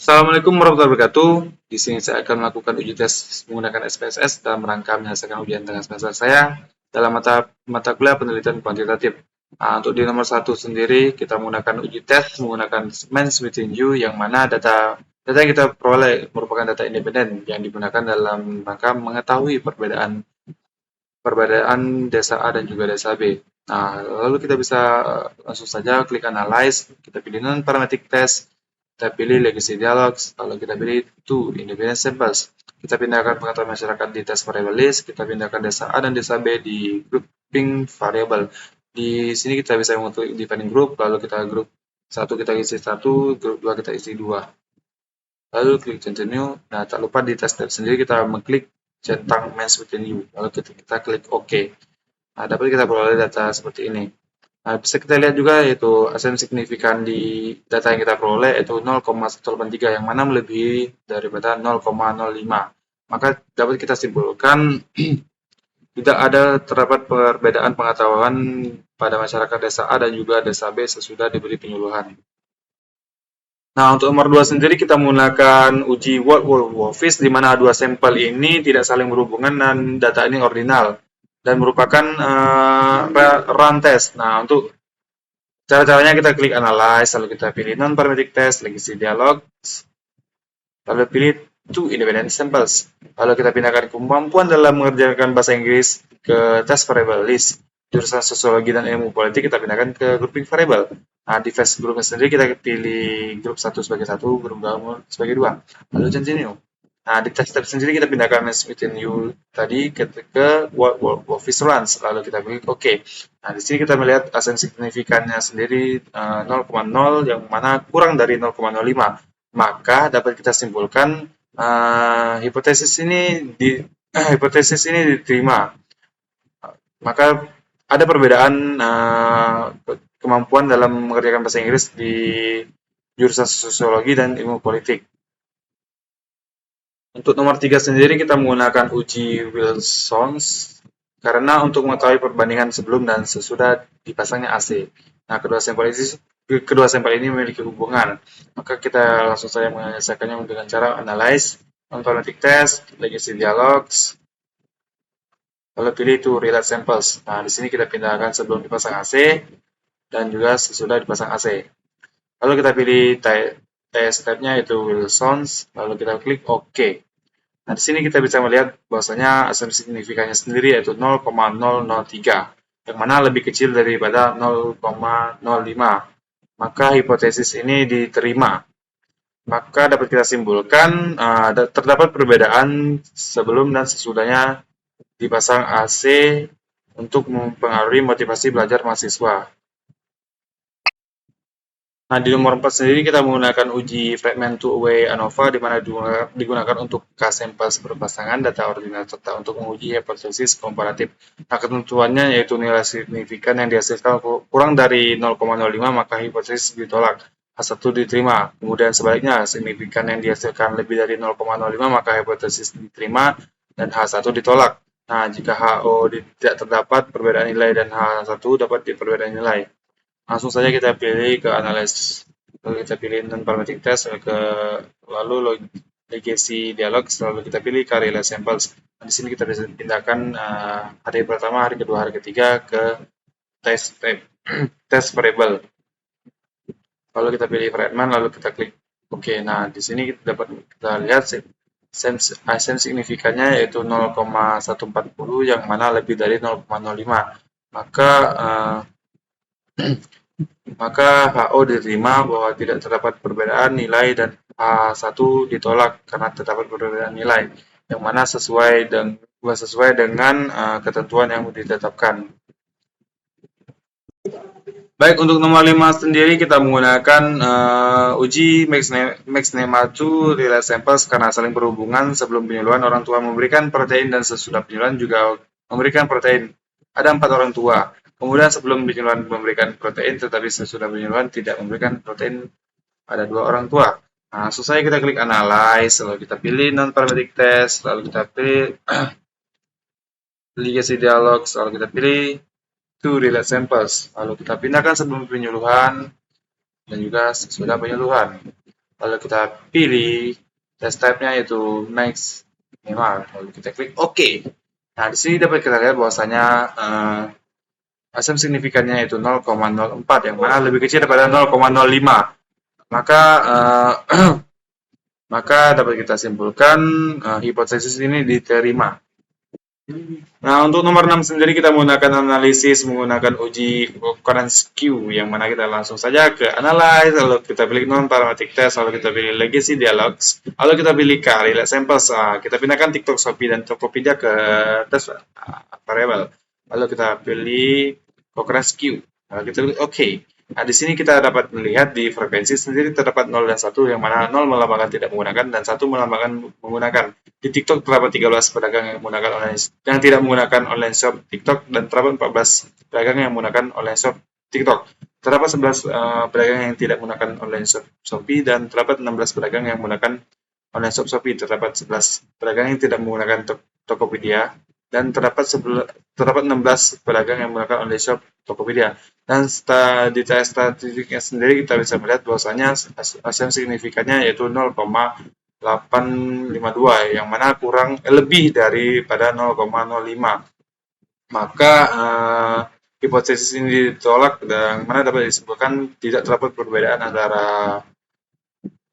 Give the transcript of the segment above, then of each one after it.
Assalamualaikum warahmatullahi wabarakatuh. Di sini saya akan melakukan uji tes menggunakan SPSS dalam rangka menyelesaikan ujian tengah semester saya dalam mata kuliah penelitian kuantitatif. Nah, untuk di nomor 1 sendiri kita menggunakan uji tes menggunakan Mains Within You, yang mana data yang kita peroleh merupakan data independen yang digunakan dalam rangka mengetahui perbedaan perbedaan desa A dan juga desa B. Nah, lalu kita bisa langsung saja klik Analyze, kita pilih Non-Parametric Test, kita pilih Legacy Dialogs, lalu kita pilih To Independent Samples. Kita pindahkan pengetahuan masyarakat di test variable list, kita pindahkan desa A dan desa B di grouping variable. Di sini kita bisa mengklik defining group, lalu kita grup 1 kita isi 1, grup 2 kita isi 2. Lalu klik continue. Nah, tak lupa di test tab sendiri kita mengklik centang Mains Within You. Lalu kita klik OK. Nah, dapat kita peroleh data seperti ini. Nah, bisa kita lihat juga yaitu ASEN signifikan di data yang kita peroleh yaitu 0,183, yang mana melebihi daripada 0,05. Maka dapat kita simpulkan tidak ada terdapat perbedaan pengetahuan pada masyarakat desa A dan juga desa B sesudah diberi penyuluhan. Nah, untuk nomor 2 sendiri kita menggunakan uji Wolf-Wolffish, di mana dua sampel ini tidak saling berhubungan dan data ini ordinal dan merupakan run test. Nah, untuk cara-caranya kita klik Analyze, lalu kita pilih Non-Parametric Test, Legacy Dialog, lalu pilih To Independent Samples. Lalu kita pindahkan kemampuan dalam mengerjakan bahasa Inggris ke test variable list. Jurusan sosiologi dan ilmu politik kita pindahkan ke grouping variable. Nah, di phase groupnya sendiri kita pilih grup 1 sebagai 1, grup 2 sebagai 2. Lalu continue. Nah, di test tab sendiri kita pindahkan Mains Within You tadi ke Wolffish Runs, lalu kita pilih OK. Nah, di sini kita melihat ASEN signifikannya sendiri 0,0, yang mana kurang dari 0,05. Maka dapat kita simpulkan hipotesis ini diterima. Maka ada perbedaan kemampuan dalam mengerjakan bahasa Inggris di jurusan sosiologi dan ilmu politik. Untuk nomor 3 sendiri kita menggunakan uji Wilsons karena untuk mengetahui perbandingan sebelum dan sesudah dipasangnya AC. Nah, kedua sampel ini memiliki hubungan. Maka kita langsung saja menyelesaikannya dengan cara Analyze, Non-Parametric Test, Legacy Dialogs, lalu pilih to relate samples. Nah, di sini kita pindahkan sebelum dipasang AC dan juga sesudah dipasang AC. Lalu kita pilih test tab-nya yaitu Wilsons, lalu kita klik OK. Nah, di sini kita bisa melihat bahwasanya ASEN signifikannya sendiri yaitu 0,003, yang mana lebih kecil daripada 0,05. Maka hipotesis ini diterima. Maka dapat kita simpulkan terdapat perbedaan sebelum dan sesudahnya dipasang AC untuk mempengaruhi motivasi belajar mahasiswa. Nah, di nomor 4 sendiri kita menggunakan uji fragment two-way ANOVA, di mana digunakan untuk K-sampel berpasangan data ordinal serta untuk menguji hipotesis komparatif. Nah, ketentuannya yaitu nilai signifikan yang dihasilkan kurang dari 0,05 maka hipotesis ditolak, H1 diterima. Kemudian sebaliknya, signifikan yang dihasilkan lebih dari 0,05 maka hipotesis diterima dan H1 ditolak. Nah, jika HO tidak terdapat perbedaan nilai dan H1 dapat diperbedaan nilai. Langsung saja kita pilih ke Analyze, lalu kita pilih Non-Parametric Test, lalu Legacy Dialog, lalu kita pilih Relate Samples. Nah, di sini kita bisa pindahkan hari pertama, hari kedua, hari ketiga ke test variable. Lalu kita pilih fragment, lalu kita klik OK. Nah, di sini dapat kita lihat ASEN signifikannya yaitu 0,140, yang mana lebih dari 0,05. Maka HO diterima bahwa tidak terdapat perbedaan nilai dan H1 ditolak karena terdapat perbedaan nilai, yang mana sesuai dengan ketentuan yang ditetapkan. Baik, untuk nomor 5 sendiri kita menggunakan uji Max-Nema 2 relate samples karena saling berhubungan. Sebelum penyuluhan orang tua memberikan protein dan sesudah penyuluhan juga memberikan protein. Ada 4 orang tua. Kemudian sebelum penyuluhan memberikan protein, tetapi sesudah penyuluhan tidak memberikan protein, ada 2 orang tua. Nah, langsung saja kita klik Analyze, lalu kita pilih Non-Parametric Test, lalu kita pilih Legacy Dialogs, lalu kita pilih To Relate Samples. Lalu kita pindahkan sebelum penyuluhan dan juga sesudah penyuluhan. lalu kita pilih test type-nya yaitu next minimal, lalu kita klik OK. Nah, di sini dapat kita lihat bahwasanya asam signifikannya yaitu 0,04 yang mana lebih kecil daripada 0,05. Maka maka dapat kita simpulkan hipotesis ini diterima. Nah, untuk nomor 6 sendiri kita menggunakan analisis menggunakan uji occurrence Q, yang mana kita langsung saja ke analyze, lalu kita pilih non-parametric test, lalu kita pilih legacy dialogs, lalu kita pilih correlate samples, kita pindahkan TikTok, Shopee, dan Tokopedia ke test variable, lalu kita pilih occurrence Q, lalu kita pilih OK. Nah, di sini kita dapat melihat di frekuensi sendiri terdapat 0 dan 1, yang mana 0 melambangkan tidak menggunakan dan 1 melambangkan menggunakan. Di TikTok terdapat 13 pedagang yang menggunakan online yang tidak menggunakan online shop TikTok, dan terdapat 14 pedagang yang menggunakan online shop TikTok. Terdapat 11 pedagang yang tidak menggunakan online shop Shopee, dan terdapat 16 pedagang yang menggunakan online shop Shopee. Terdapat 11 pedagang yang tidak menggunakan Tokopedia, dan terdapat 16 pedagang yang menggunakan online shop Tokopedia. Dan di tes statistiknya sendiri kita bisa melihat bahwasanya asam signifikannya yaitu 0,852, yang mana lebih daripada 0,05. Maka hipotesis ini ditolak, dan mana dapat disebutkan tidak terdapat perbedaan antara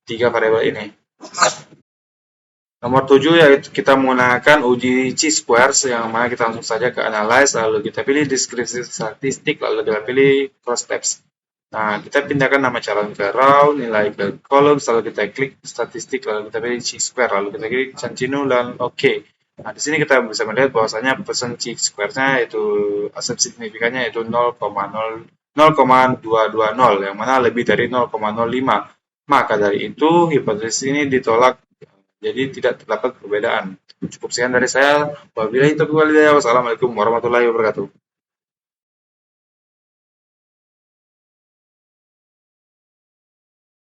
tiga variabel ini. Nomor 7 yaitu kita menggunakan uji chi-squares, yang mana kita langsung saja ke analyze, lalu kita pilih deskripsi statistik, lalu kita pilih cross steps. Nah, kita pindahkan nama calon ke row, nilai ke columns, lalu kita klik statistik, lalu kita pilih chi-square, lalu kita klik continue dan OK. Nah, di sini kita bisa melihat bahwasanya persen chi-square-nya yaitu asam signifikannya yaitu 0,220, yang mana lebih dari 0,05. Maka dari itu hipotesis ini ditolak. Jadi tidak terdapat perbedaan. Cukup sekian dari saya. Wabillahi taufiq wal hidayah. Wassalamualaikum warahmatullahi wabarakatuh.